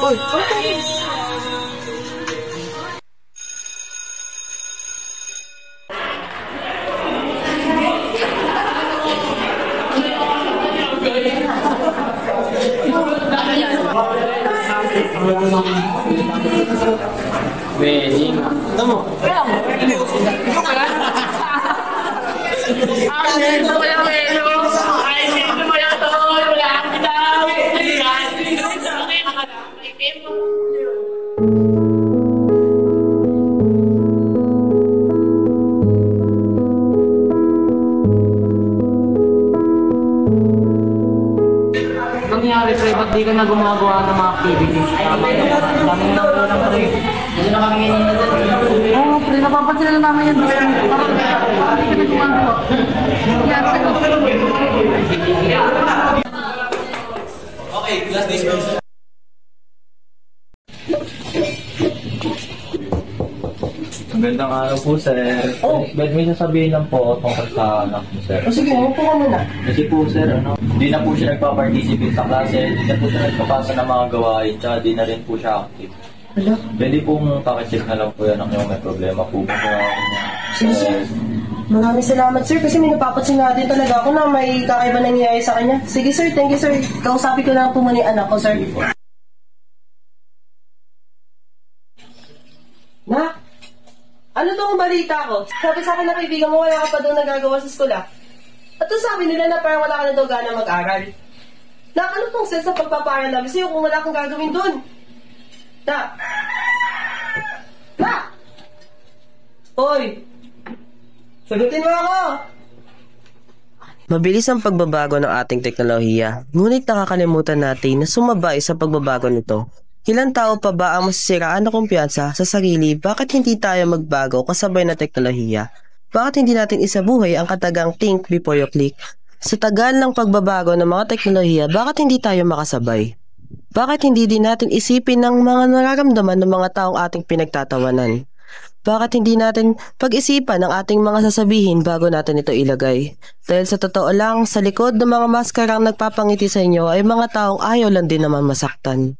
Oy, please! Beijing. Tama. Nangyari pre, ba't di ka na gumagawa ng mga activities? Dami na lang pre. Hindi na kami ngayon na dyan. Oo pre, napapansin na namin yan. Parang di ka na gumagawa. Yan sa'yo. Okay, last day first. Magandang araw po, sir. Oh. Ba't may sasabihin lang po tungkol sa anak mo, sir? O sige, upo ka muna. Kasi po, sir, hindi na po siya nagpa-participate sa klase, hindi na po siya nagpapasa ng mga gawain, tsaka di na rin po siya active. Hala? Pwede pong pakicheck na lang po yan ang yung may problema po. Sige, sir. Maraming salamat, sir, kasi may napapansin natin talaga ako na may kakaiba nangyayari sa kanya. Sige, sir, thank you, sir. Kausapin ko na po muna yung anak ko, sir. Na? Ano tong balita ko? Sabi sa akin na kaibigan mo, wala ka pa daw nagagawa sa eskwela. At to sabi nila na parang wala ka na daw gana mag-aral. Na, ano tong sense ng pagpaparal namin sa'yo kung wala kang gagawin dun? Na! Na! Hoy! Sagutin mo ako! Mabilis ang pagbabago ng ating teknolohiya, ngunit nakakalimutan natin na sumabay sa pagbabago nito. Ilang tao pa ba ang masisiraan na kumpiyansa sa sarili? Bakit hindi tayo magbago kasabay na teknolohiya? Bakit hindi natin isabuhay ang katagang think before you click? Sa tagal ng pagbabago ng mga teknolohiya, bakit hindi tayo makasabay? Bakit hindi din natin isipin ng mga nararamdaman ng mga taong ating pinagtatawanan? Bakit hindi natin pag-isipan ang ating mga sasabihin bago natin ito ilagay? Dahil sa totoo lang, sa likod ng mga maskarang nagpapangiti sa inyo ay mga taong ayaw lang din naman masaktan.